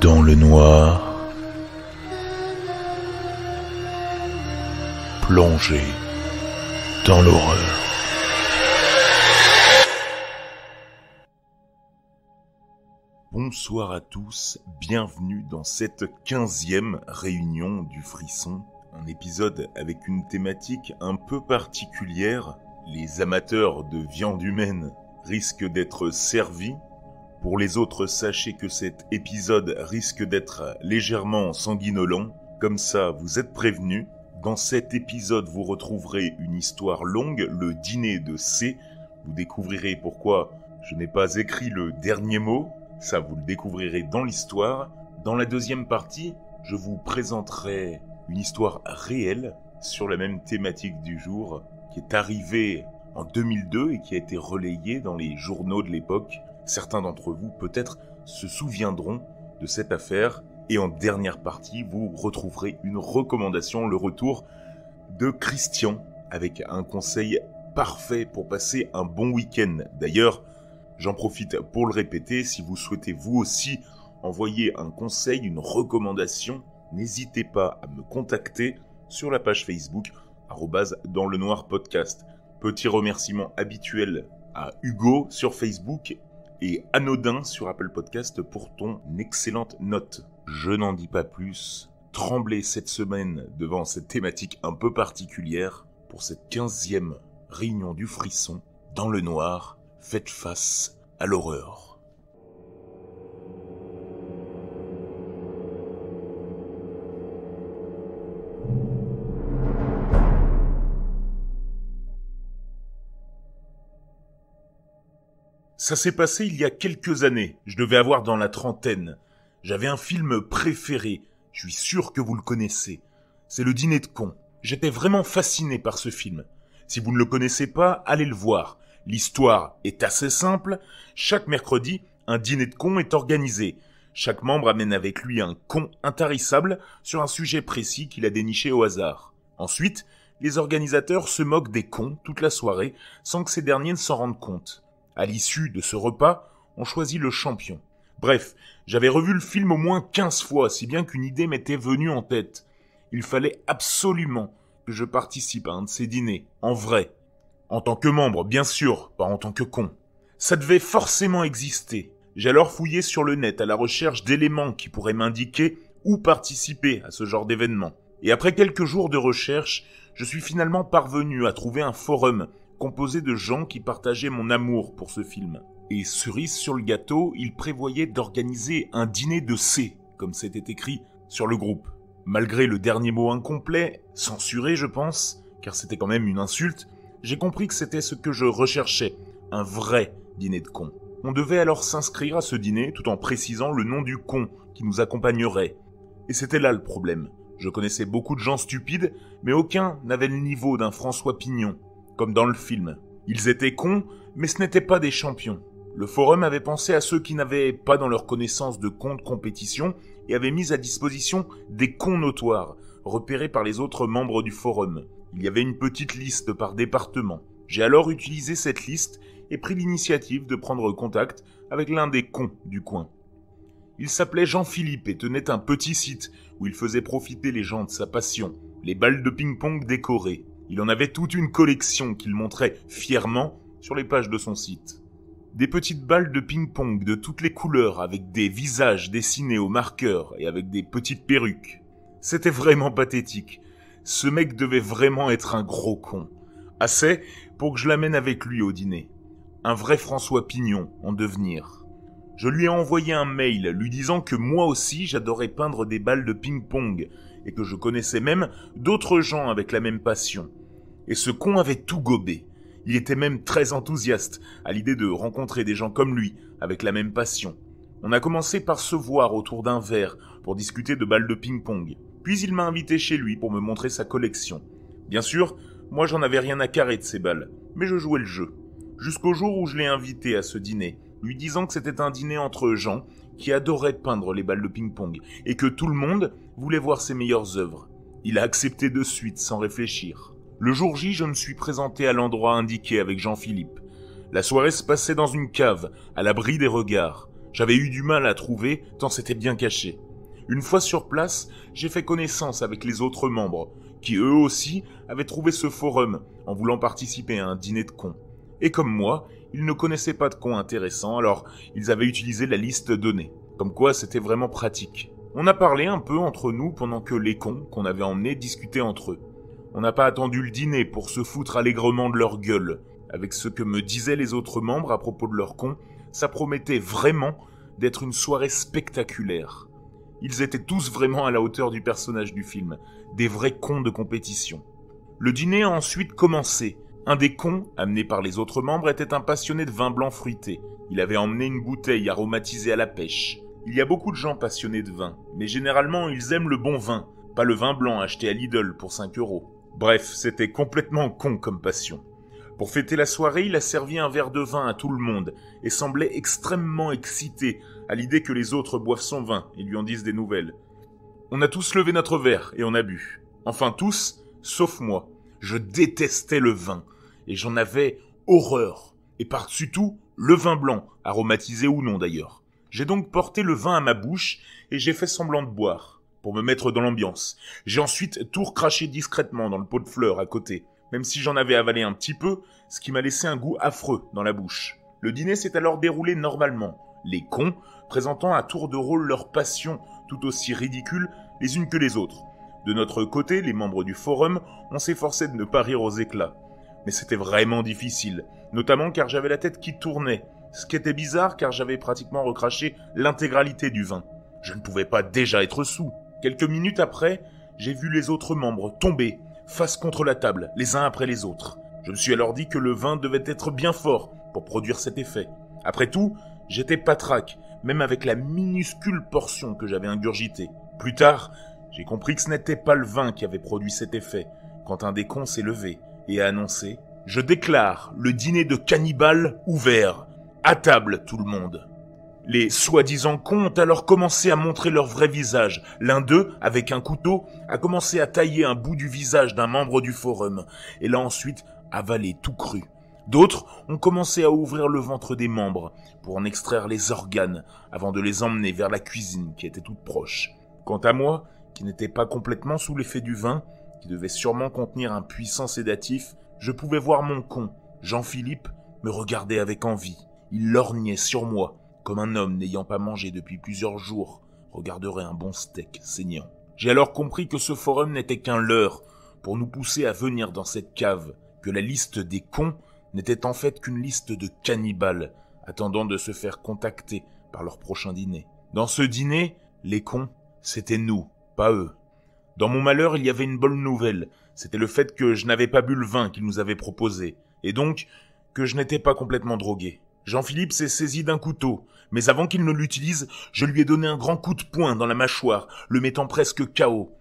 Dans le noir, plongé dans l'horreur. Bonsoir à tous, bienvenue dans cette 15e réunion du Frisson. Un épisode avec une thématique un peu particulière. Les amateurs de viande humaine risquent d'être servis. Pour les autres, sachez que cet épisode risque d'être légèrement sanguinolent. Comme ça, vous êtes prévenus. Dans cet épisode, vous retrouverez une histoire longue, le dîner de C. Vous découvrirez pourquoi je n'ai pas écrit le dernier mot. Ça, vous le découvrirez dans l'histoire. Dans la deuxième partie, je vous présenterai une histoire réelle sur la même thématique du jour, qui est arrivée en 2002 et qui a été relayée dans les journaux de l'époque. Certains d'entre vous, peut-être, se souviendront de cette affaire. Et en dernière partie, vous retrouverez une recommandation, le retour de Christian, avec un conseil parfait pour passer un bon week-end. D'ailleurs, j'en profite pour le répéter, si vous souhaitez vous aussi envoyer un conseil, une recommandation, n'hésitez pas à me contacter sur la page Facebook, @danslenoirpodcast. Petit remerciement habituel à Hugo sur Facebook et Anodin sur Apple Podcast pour ton excellente note. Je n'en dis pas plus. Tremblez cette semaine devant cette thématique un peu particulière. Pour cette 15e réunion du Frisson, dans le noir, faites face à l'horreur. Ça s'est passé il y a quelques années, je devais avoir dans la trentaine. J'avais un film préféré, je suis sûr que vous le connaissez. C'est Le Dîner de cons. J'étais vraiment fasciné par ce film. Si vous ne le connaissez pas, allez le voir. L'histoire est assez simple. Chaque mercredi, un dîner de cons est organisé. Chaque membre amène avec lui un con intarissable sur un sujet précis qu'il a déniché au hasard. Ensuite, les organisateurs se moquent des cons toute la soirée sans que ces derniers ne s'en rendent compte. À l'issue de ce repas, on choisit le champion. Bref, j'avais revu le film au moins 15 fois, si bien qu'une idée m'était venue en tête. Il fallait absolument que je participe à un de ces dîners, en vrai. En tant que membre, bien sûr, pas en tant que con. Ça devait forcément exister. J'ai alors fouillé sur le net à la recherche d'éléments qui pourraient m'indiquer où participer à ce genre d'événement. Et après quelques jours de recherche, je suis finalement parvenu à trouver un forum composé de gens qui partageaient mon amour pour ce film. Et cerise sur le gâteau, ils prévoyaient d'organiser un dîner de C, comme c'était écrit sur le groupe. Malgré le dernier mot incomplet, censuré je pense, car c'était quand même une insulte, j'ai compris que c'était ce que je recherchais, un vrai dîner de cons. On devait alors s'inscrire à ce dîner tout en précisant le nom du con qui nous accompagnerait. Et c'était là le problème. Je connaissais beaucoup de gens stupides, mais aucun n'avait le niveau d'un François Pignon, comme dans le film. Ils étaient cons, mais ce n'étaient pas des champions. Le forum avait pensé à ceux qui n'avaient pas dans leur connaissance de cons de compétition et avait mis à disposition des cons notoires, repérés par les autres membres du forum. Il y avait une petite liste par département. J'ai alors utilisé cette liste et pris l'initiative de prendre contact avec l'un des cons du coin. Il s'appelait Jean-Philippe et tenait un petit site où il faisait profiter les gens de sa passion, les balles de ping-pong décorées. Il en avait toute une collection qu'il montrait fièrement sur les pages de son site. Des petites balles de ping-pong de toutes les couleurs avec des visages dessinés au marqueur et avec des petites perruques. C'était vraiment pathétique. Ce mec devait vraiment être un gros con. Assez pour que je l'amène avec lui au dîner. Un vrai François Pignon en devenir. Je lui ai envoyé un mail lui disant que moi aussi j'adorais peindre des balles de ping-pong et que je connaissais même d'autres gens avec la même passion. Et ce con avait tout gobé. Il était même très enthousiaste à l'idée de rencontrer des gens comme lui, avec la même passion. On a commencé par se voir autour d'un verre pour discuter de balles de ping-pong. Puis il m'a invité chez lui pour me montrer sa collection. Bien sûr, moi j'en avais rien à carrer de ces balles, mais je jouais le jeu. Jusqu'au jour où je l'ai invité à ce dîner, lui disant que c'était un dîner entre gens qui adoraient peindre les balles de ping-pong et que tout le monde voulait voir ses meilleures œuvres. Il a accepté de suite sans réfléchir. Le jour J, je me suis présenté à l'endroit indiqué avec Jean-Philippe. La soirée se passait dans une cave, à l'abri des regards. J'avais eu du mal à trouver tant c'était bien caché. Une fois sur place, j'ai fait connaissance avec les autres membres, qui eux aussi avaient trouvé ce forum en voulant participer à un dîner de cons. Et comme moi, ils ne connaissaient pas de cons intéressants, alors ils avaient utilisé la liste donnée. Comme quoi c'était vraiment pratique. On a parlé un peu entre nous pendant que les cons qu'on avait emmenés discutaient entre eux. On n'a pas attendu le dîner pour se foutre allègrement de leur gueule. Avec ce que me disaient les autres membres à propos de leurs cons, ça promettait vraiment d'être une soirée spectaculaire. Ils étaient tous vraiment à la hauteur du personnage du film, des vrais cons de compétition. Le dîner a ensuite commencé. Un des cons, amené par les autres membres, était un passionné de vin blanc fruité. Il avait emmené une bouteille aromatisée à la pêche. Il y a beaucoup de gens passionnés de vin, mais généralement ils aiment le bon vin, pas le vin blanc acheté à Lidl pour 5 €. Bref, c'était complètement con comme passion. Pour fêter la soirée, il a servi un verre de vin à tout le monde et semblait extrêmement excité à l'idée que les autres boivent son vin et lui en disent des nouvelles. On a tous levé notre verre et on a bu. Enfin tous, sauf moi. Je détestais le vin et j'en avais horreur. Et par-dessus tout, le vin blanc, aromatisé ou non d'ailleurs. J'ai donc porté le vin à ma bouche et j'ai fait semblant de boire, pour me mettre dans l'ambiance. J'ai ensuite tout recraché discrètement dans le pot de fleurs à côté, même si j'en avais avalé un petit peu, ce qui m'a laissé un goût affreux dans la bouche. Le dîner s'est alors déroulé normalement, les cons présentant à tour de rôle leurs passions tout aussi ridicules les unes que les autres. De notre côté, les membres du forum, on s'efforçait de ne pas rire aux éclats. Mais c'était vraiment difficile, notamment car j'avais la tête qui tournait, ce qui était bizarre car j'avais pratiquement recraché l'intégralité du vin. Je ne pouvais pas déjà être saoul. Quelques minutes après, j'ai vu les autres membres tomber, face contre la table, les uns après les autres. Je me suis alors dit que le vin devait être bien fort pour produire cet effet. Après tout, j'étais patraque, même avec la minuscule portion que j'avais ingurgitée. Plus tard, j'ai compris que ce n'était pas le vin qui avait produit cet effet, quand un des cons s'est levé et a annoncé « Je déclare le dîner de cannibales ouvert. À table, tout le monde !» Les soi-disant cons ont alors commencé à montrer leur vrai visage. L'un d'eux, avec un couteau, a commencé à tailler un bout du visage d'un membre du forum, et l'a ensuite avalé tout cru. D'autres ont commencé à ouvrir le ventre des membres, pour en extraire les organes, avant de les emmener vers la cuisine qui était toute proche. Quant à moi, qui n'étais pas complètement sous l'effet du vin, qui devait sûrement contenir un puissant sédatif, je pouvais voir mon con, Jean-Philippe, me regarder avec envie. Il lorgnait sur moi, comme un homme n'ayant pas mangé depuis plusieurs jours regarderait un bon steak saignant. J'ai alors compris que ce forum n'était qu'un leurre pour nous pousser à venir dans cette cave, que la liste des cons n'était en fait qu'une liste de cannibales attendant de se faire contacter par leur prochain dîner. Dans ce dîner, les cons, c'était nous, pas eux. Dans mon malheur, il y avait une bonne nouvelle, c'était le fait que je n'avais pas bu le vin qu'ils nous avaient proposé, et donc que je n'étais pas complètement drogué. Jean-Philippe s'est saisi d'un couteau, mais avant qu'il ne l'utilise, je lui ai donné un grand coup de poing dans la mâchoire, le mettant presque KO.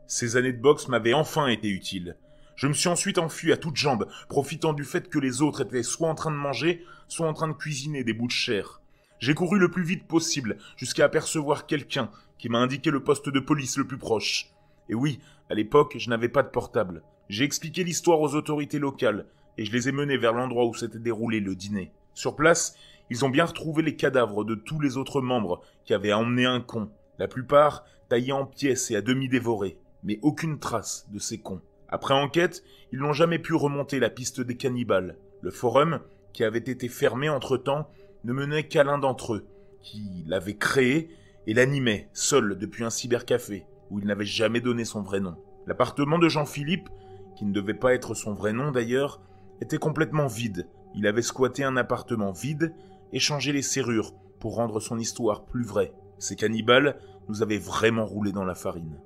Ces années de boxe m'avaient enfin été utiles. Je me suis ensuite enfui à toutes jambes, profitant du fait que les autres étaient soit en train de manger, soit en train de cuisiner des bouts de chair. J'ai couru le plus vite possible, jusqu'à apercevoir quelqu'un qui m'a indiqué le poste de police le plus proche. Et oui, à l'époque, je n'avais pas de portable. J'ai expliqué l'histoire aux autorités locales, et je les ai menés vers l'endroit où s'était déroulé le dîner. Sur place, ils ont bien retrouvé les cadavres de tous les autres membres qui avaient emmené un con, la plupart taillés en pièces et à demi dévorés, mais aucune trace de ces cons. Après enquête, ils n'ont jamais pu remonter la piste des cannibales. Le forum, qui avait été fermé entre-temps, ne menait qu'à l'un d'entre eux, qui l'avait créé et l'animait, seul depuis un cybercafé, où il n'avait jamais donné son vrai nom. L'appartement de Jean-Philippe, qui ne devait pas être son vrai nom d'ailleurs, était complètement vide. Il avait squatté un appartement vide et changé les serrures pour rendre son histoire plus vraie. Ces cannibales nous avaient vraiment roulé dans la farine.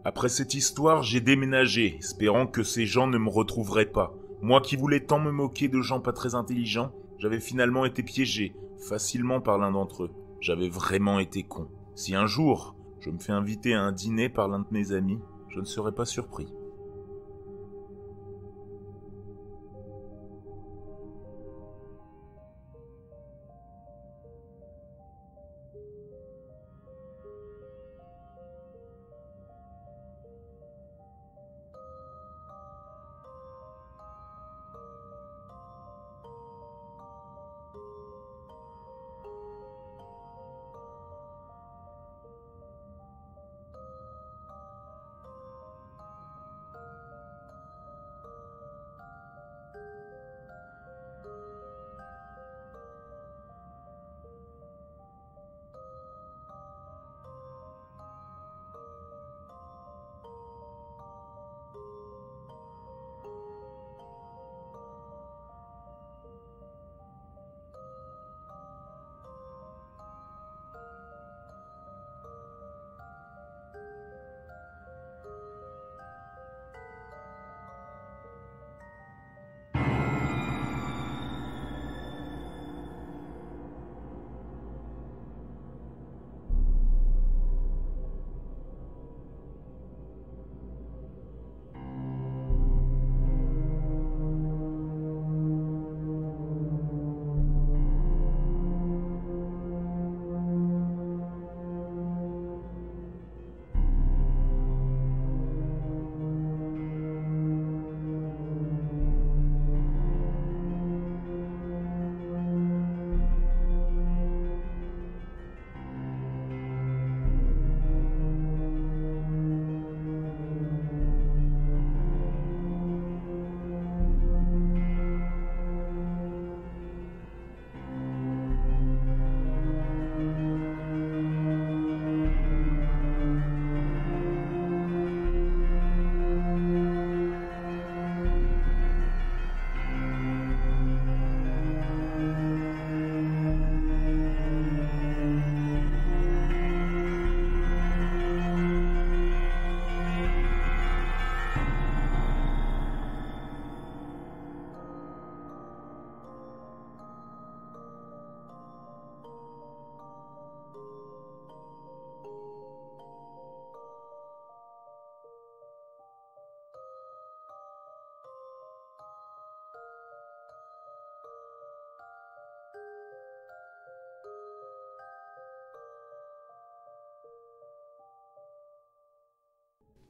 Après cette histoire, j'ai déménagé, espérant que ces gens ne me retrouveraient pas. Moi qui voulais tant me moquer de gens pas très intelligents, j'avais finalement été piégé, facilement par l'un d'entre eux. J'avais vraiment été con. Si un jour, je me fais inviter à un dîner par l'un de mes amis, je ne serais pas surpris.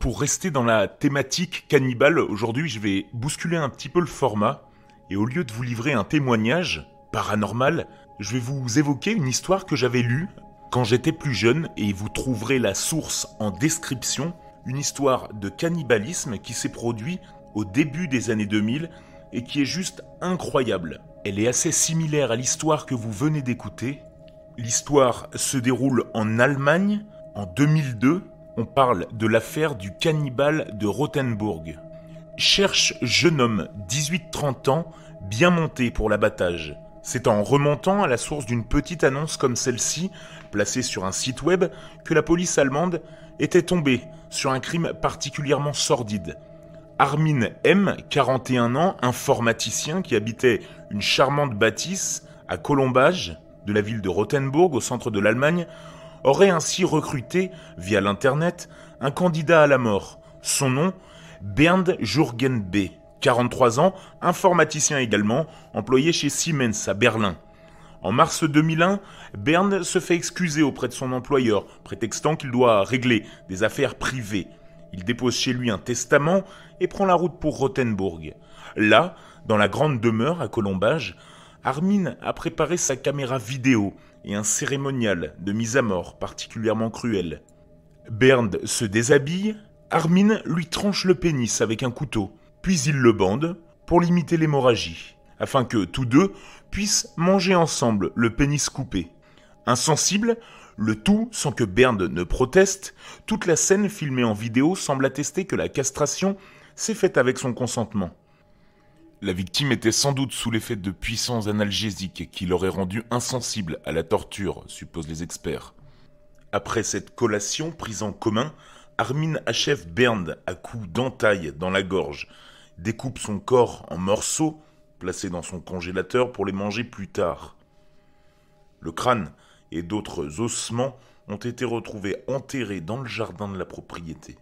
pour rester dans la thématique cannibale, aujourd'hui je vais bousculer un petit peu le format, et au lieu de vous livrer un témoignage paranormal, je vais vous évoquer une histoire que j'avais lue quand j'étais plus jeune, et vous trouverez la source en description, une histoire de cannibalisme qui s'est produit au début des années 2000 et qui est juste incroyable. Elle est assez similaire à l'histoire que vous venez d'écouter. L'histoire se déroule en Allemagne, en 2002. On parle de l'affaire du cannibale de Rothenburg. Cherche jeune homme, 18-30 ans, bien monté pour l'abattage. C'est en remontant à la source d'une petite annonce comme celle-ci, placée sur un site web, que la police allemande était tombée sur un crime particulièrement sordide. Armin M., 41 ans, informaticien qui habitait une charmante bâtisse à Colombage, de la ville de Rothenburg, au centre de l'Allemagne, aurait ainsi recruté, via l'internet, un candidat à la mort. Son nom, Bernd Jürgen B., 43 ans, informaticien également, employé chez Siemens à Berlin. En mars 2001, Bernd se fait excuser auprès de son employeur, prétextant qu'il doit régler des affaires privées. Il dépose chez lui un testament et prend la route pour Rothenburg. Là, dans la grande demeure à Colombage, Armin a préparé sa caméra vidéo et un cérémonial de mise à mort particulièrement cruel. Bernd se déshabille, Armin lui tranche le pénis avec un couteau, puis il le bande pour limiter l'hémorragie, afin que tous deux puissent manger ensemble le pénis coupé. Insensible, le tout sans que Bernd ne proteste, toute la scène filmée en vidéo semble attester que la castration s'est faite avec son consentement. La victime était sans doute sous l'effet de puissants analgésiques qui l'auraient rendu insensible à la torture, supposent les experts. Après cette collation prise en commun, Armin achève Bernd à coups d'entaille dans la gorge, découpe son corps en morceaux, placés dans son congélateur pour les manger plus tard. Le crâne et d'autres ossements ont été retrouvés enterrés dans le jardin de la propriété.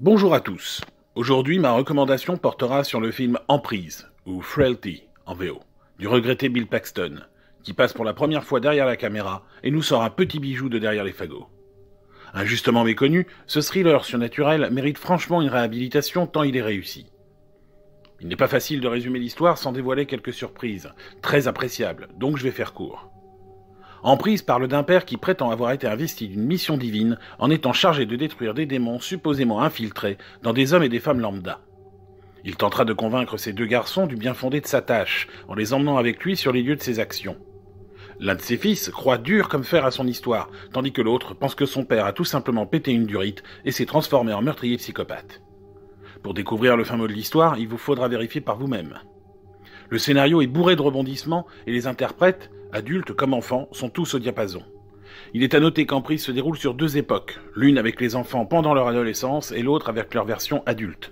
Bonjour à tous. Aujourd'hui, ma recommandation portera sur le film Emprise, ou Frailty en VO, du regretté Bill Paxton, qui passe pour la première fois derrière la caméra et nous sort un petit bijou de derrière les fagots. Injustement méconnu, ce thriller surnaturel mérite franchement une réhabilitation tant il est réussi. Il n'est pas facile de résumer l'histoire sans dévoiler quelques surprises, très appréciables, donc je vais faire court. Emprise parle d'un père qui prétend avoir été investi d'une mission divine en étant chargé de détruire des démons supposément infiltrés dans des hommes et des femmes lambda. Il tentera de convaincre ces deux garçons du bien fondé de sa tâche, en les emmenant avec lui sur les lieux de ses actions. L'un de ses fils croit dur comme fer à son histoire, tandis que l'autre pense que son père a tout simplement pété une durite et s'est transformé en meurtrier psychopathe. Pour découvrir le fin mot de l'histoire, il vous faudra vérifier par vous-même. Le scénario est bourré de rebondissements et les interprètes, adultes comme enfants, sont tous au diapason. Il est à noter qu'Emprise se déroule sur deux époques, l'une avec les enfants pendant leur adolescence et l'autre avec leur version adulte.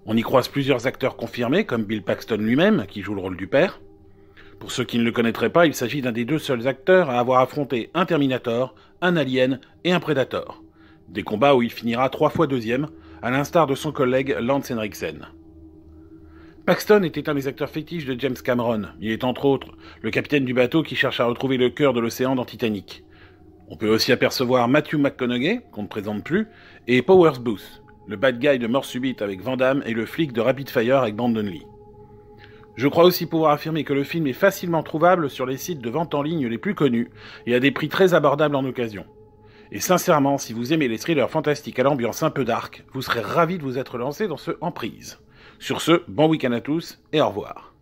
On y croise plusieurs acteurs confirmés, comme Bill Paxton lui-même, qui joue le rôle du père. Pour ceux qui ne le connaîtraient pas, il s'agit d'un des deux seuls acteurs à avoir affronté un Terminator, un Alien et un Predator. Des combats où il finira 3 fois deuxième, à l'instar de son collègue Lance Henriksen. Paxton était un des acteurs fétiches de James Cameron. Il est entre autres le capitaine du bateau qui cherche à retrouver le cœur de l'océan dans Titanic. On peut aussi apercevoir Matthew McConaughey, qu'on ne présente plus, et Powers Booth, le bad guy de Mort Subite avec Van Damme et le flic de Rapid Fire avec Brandon Lee. Je crois aussi pouvoir affirmer que le film est facilement trouvable sur les sites de vente en ligne les plus connus et à des prix très abordables en occasion. Et sincèrement, si vous aimez les thrillers fantastiques à l'ambiance un peu dark, vous serez ravis de vous être lancé dans ce Emprise. Sur ce, bon week-end à tous et au revoir.